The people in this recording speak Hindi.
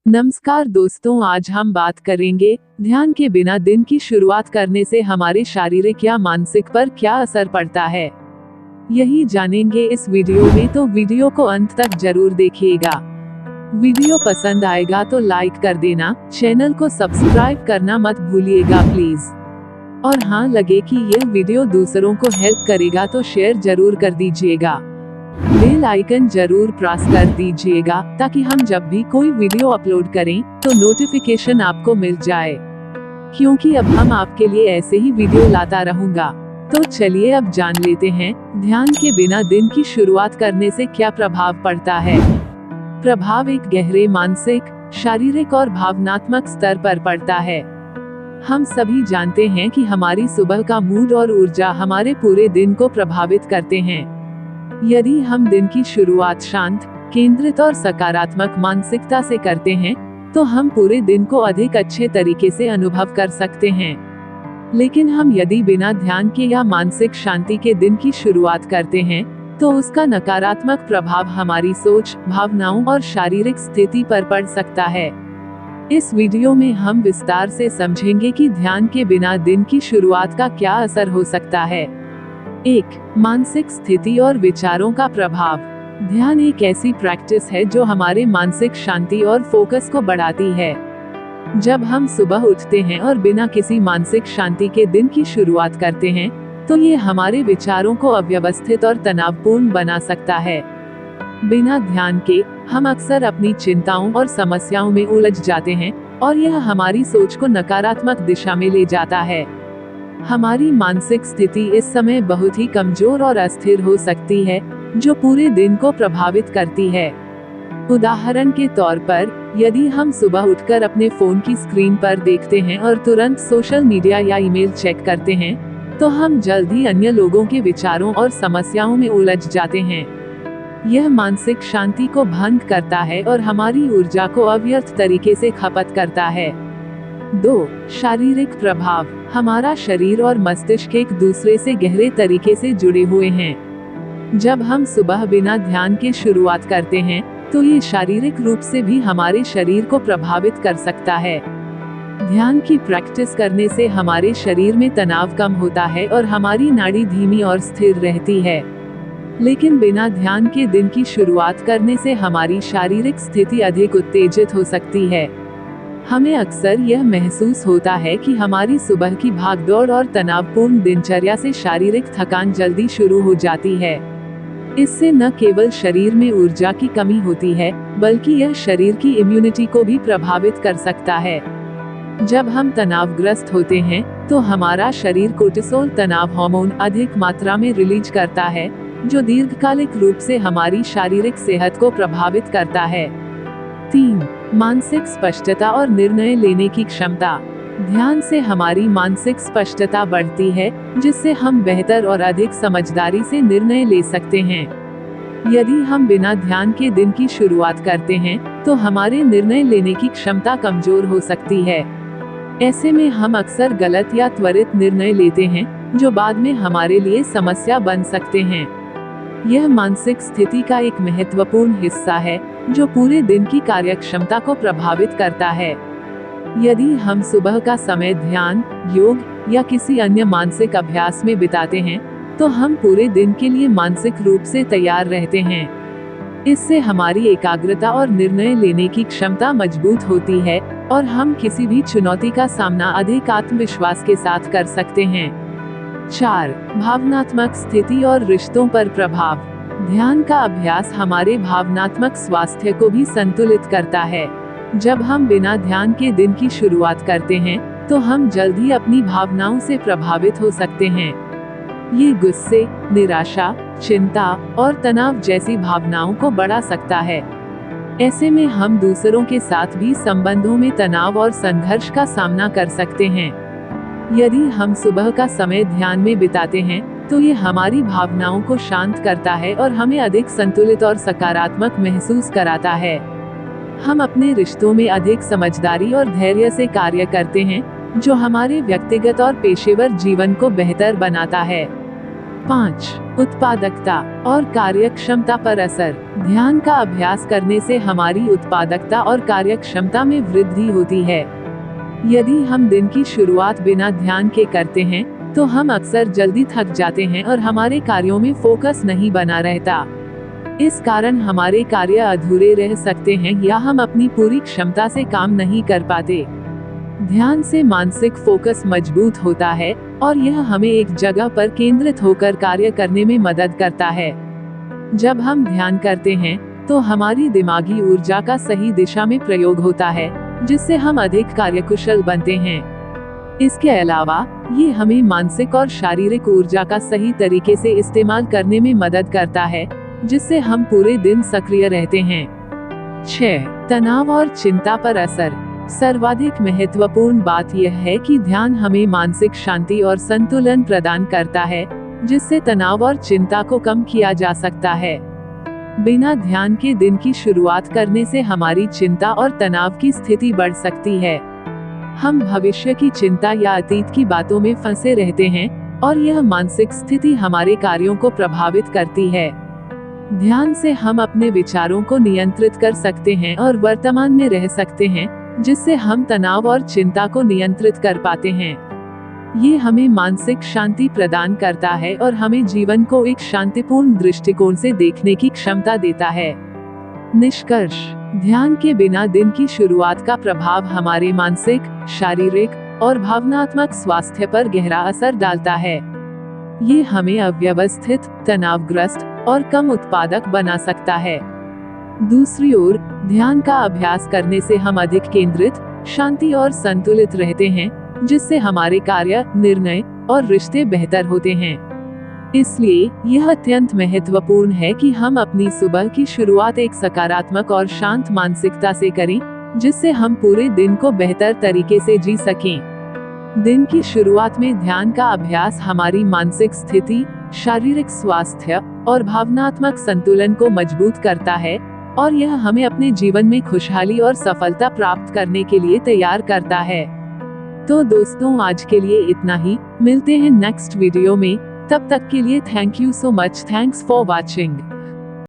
नमस्कार दोस्तों, आज हम बात करेंगे ध्यान के बिना दिन की शुरुआत करने से हमारे शारीरिक या मानसिक पर क्या असर पड़ता है। यही जानेंगे इस वीडियो में, तो वीडियो को अंत तक जरूर देखिएगा। वीडियो पसंद आएगा तो लाइक कर देना, चैनल को सब्सक्राइब करना मत भूलिएगा प्लीज। और हाँ, लगे कि यह वीडियो दूसरों को हेल्प करेगा तो शेयर जरूर कर दीजिएगा। बेल आइकन जरूर प्रेस कर दीजिएगा ताकि हम जब भी कोई वीडियो अपलोड करें तो नोटिफिकेशन आपको मिल जाए, क्योंकि अब हम आपके लिए ऐसे ही वीडियो लाता रहूंगा। तो चलिए अब जान लेते हैं ध्यान के बिना दिन की शुरुआत करने से क्या प्रभाव पड़ता है। प्रभाव एक गहरे मानसिक, शारीरिक और भावनात्मक स्तर पर पड़ता है। हम सभी जानते हैं कि हमारी सुबह का मूड और ऊर्जा हमारे पूरे दिन को प्रभावित करते हैं। यदि हम दिन की शुरुआत शांत, केंद्रित और सकारात्मक मानसिकता से करते हैं, तो हम पूरे दिन को अधिक अच्छे तरीके से अनुभव कर सकते हैं। लेकिन हम यदि बिना ध्यान के या मानसिक शांति के दिन की शुरुआत करते हैं, तो उसका नकारात्मक प्रभाव हमारी सोच, भावनाओं और शारीरिक स्थिति पर पड़ सकता है। इस वीडियो में हम विस्तार से समझेंगे कि ध्यान के बिना दिन की शुरुआत का क्या असर हो सकता है। 1. मानसिक स्थिति और विचारों का प्रभाव। ध्यान एक ऐसी प्रैक्टिस है जो हमारे मानसिक शांति और फोकस को बढ़ाती है। जब हम सुबह उठते हैं और बिना किसी मानसिक शांति के दिन की शुरुआत करते हैं, तो ये हमारे विचारों को अव्यवस्थित और तनावपूर्ण बना सकता है। बिना ध्यान के हम अक्सर अपनी चिंताओं और समस्याओं में उलझ जाते हैं और यह हमारी सोच को नकारात्मक दिशा में ले जाता है। हमारी मानसिक स्थिति इस समय बहुत ही कमजोर और अस्थिर हो सकती है, जो पूरे दिन को प्रभावित करती है। उदाहरण के तौर पर, यदि हम सुबह उठकर अपने फोन की स्क्रीन पर देखते हैं और तुरंत सोशल मीडिया या ईमेल चेक करते हैं, तो हम जल्द ही अन्य लोगों के विचारों और समस्याओं में उलझ जाते हैं। यह मानसिक शांति को भंग करता है और हमारी ऊर्जा को अव्यर्थ तरीके से खपत करता है। 2. शारीरिक प्रभाव। हमारा शरीर और मस्तिष्क एक दूसरे से गहरे तरीके से जुड़े हुए हैं। जब हम सुबह बिना ध्यान के शुरुआत करते हैं, तो ये शारीरिक रूप से भी हमारे शरीर को प्रभावित कर सकता है। ध्यान की प्रैक्टिस करने से हमारे शरीर में तनाव कम होता है और हमारी नाड़ी धीमी और स्थिर रहती है। लेकिन बिना ध्यान के दिन की शुरुआत करने से हमारी शारीरिक स्थिति अधिक उत्तेजित हो सकती है। हमें अक्सर यह महसूस होता है कि हमारी सुबह की भागदौड़ और तनावपूर्ण दिनचर्या से शारीरिक थकान जल्दी शुरू हो जाती है। इससे न केवल शरीर में ऊर्जा की कमी होती है, बल्कि यह शरीर की इम्यूनिटी को भी प्रभावित कर सकता है। जब हम तनावग्रस्त होते हैं, तो हमारा शरीर कोर्टिसोल तनाव हार्मोन अधिक मात्रा में रिलीज करता है, जो दीर्घकालिक रूप से हमारी शारीरिक सेहत को प्रभावित करता है। 3. मानसिक स्पष्टता और निर्णय लेने की क्षमता। ध्यान से हमारी मानसिक स्पष्टता बढ़ती है, जिससे हम बेहतर और अधिक समझदारी से निर्णय ले सकते हैं। यदि हम बिना ध्यान के दिन की शुरुआत करते हैं, तो हमारे निर्णय लेने की क्षमता कमजोर हो सकती है। ऐसे में हम अक्सर गलत या त्वरित निर्णय लेते हैं, जो बाद में हमारे लिए समस्या बन सकते हैं। यह मानसिक स्थिति का एक महत्वपूर्ण हिस्सा है, जो पूरे दिन की कार्यक्षमता को प्रभावित करता है। यदि हम सुबह का समय ध्यान, योग या किसी अन्य मानसिक अभ्यास में बिताते हैं, तो हम पूरे दिन के लिए मानसिक रूप से तैयार रहते हैं। इससे हमारी एकाग्रता और निर्णय लेने की क्षमता मजबूत होती है और हम किसी भी चुनौती का सामना अधिक आत्मविश्वास के साथ कर सकते हैं। 4. भावनात्मक स्थिति और रिश्तों पर प्रभाव। ध्यान का अभ्यास हमारे भावनात्मक स्वास्थ्य को भी संतुलित करता है। जब हम बिना ध्यान के दिन की शुरुआत करते हैं, तो हम जल्द ही अपनी भावनाओं से प्रभावित हो सकते हैं। ये गुस्से, निराशा, चिंता और तनाव जैसी भावनाओं को बढ़ा सकता है। ऐसे में हम दूसरों के साथ भी संबंधों में तनाव और संघर्ष का सामना कर सकते हैं। यदि हम सुबह का समय ध्यान में बिताते हैं, तो ये हमारी भावनाओं को शांत करता है और हमें अधिक संतुलित और सकारात्मक महसूस कराता है। हम अपने रिश्तों में अधिक समझदारी और धैर्य से कार्य करते हैं, जो हमारे व्यक्तिगत और पेशेवर जीवन को बेहतर बनाता है। 5. उत्पादकता और कार्यक्षमता पर असर। ध्यान का अभ्यास करने से हमारी उत्पादकता और कार्यक्षमता में वृद्धि होती है। यदि हम दिन की शुरुआत बिना ध्यान के करते हैं, तो हम अक्सर जल्दी थक जाते हैं और हमारे कार्यों में फोकस नहीं बना रहता। इस कारण हमारे कार्य अधूरे रह सकते हैं या हम अपनी पूरी क्षमता से काम नहीं कर पाते। ध्यान से मानसिक फोकस मजबूत होता है और यह हमें एक जगह पर केंद्रित होकर कार्य करने में मदद करता है। जब हम ध्यान करते हैं, तो हमारी दिमागी ऊर्जा का सही दिशा में प्रयोग होता है, जिससे हम अधिक कार्यकुशल बनते हैं। इसके अलावा ये हमें मानसिक और शारीरिक ऊर्जा का सही तरीके से इस्तेमाल करने में मदद करता है, जिससे हम पूरे दिन सक्रिय रहते हैं। 6. तनाव और चिंता पर असर। सर्वाधिक महत्वपूर्ण बात यह है कि ध्यान हमें मानसिक शांति और संतुलन प्रदान करता है, जिससे तनाव और चिंता को कम किया जा सकता है। बिना ध्यान के दिन की शुरुआत करने से हमारी चिंता और तनाव की स्थिति बढ़ सकती है। हम भविष्य की चिंता या अतीत की बातों में फंसे रहते हैं और यह मानसिक स्थिति हमारे कार्यों को प्रभावित करती है। ध्यान से हम अपने विचारों को नियंत्रित कर सकते हैं और वर्तमान में रह सकते हैं, जिससे हम तनाव और चिंता को नियंत्रित कर पाते हैं। ये हमें मानसिक शांति प्रदान करता है और हमें जीवन को एक शांतिपूर्ण दृष्टिकोण से देखने की क्षमता देता है। निष्कर्ष। ध्यान के बिना दिन की शुरुआत का प्रभाव हमारे मानसिक, शारीरिक और भावनात्मक स्वास्थ्य पर गहरा असर डालता है। ये हमें अव्यवस्थित, तनावग्रस्त और कम उत्पादक बना सकता है। दूसरी ओर, ध्यान का अभ्यास करने से हम अधिक केंद्रित, शांति और संतुलित रहते हैं, जिससे हमारे कार्य, निर्णय और रिश्ते बेहतर होते हैं। इसलिए यह अत्यंत महत्वपूर्ण है कि हम अपनी सुबह की शुरुआत एक सकारात्मक और शांत मानसिकता से करें, जिससे हम पूरे दिन को बेहतर तरीके से जी सकें। दिन की शुरुआत में ध्यान का अभ्यास हमारी मानसिक स्थिति, शारीरिक स्वास्थ्य और भावनात्मक संतुलन को मजबूत करता है और यह हमें अपने जीवन में खुशहाली और सफलता प्राप्त करने के लिए तैयार करता है। तो दोस्तों, आज के लिए इतना ही। मिलते हैं नेक्स्ट वीडियो में। तब तक के लिए thank you so much. Thanks for watching.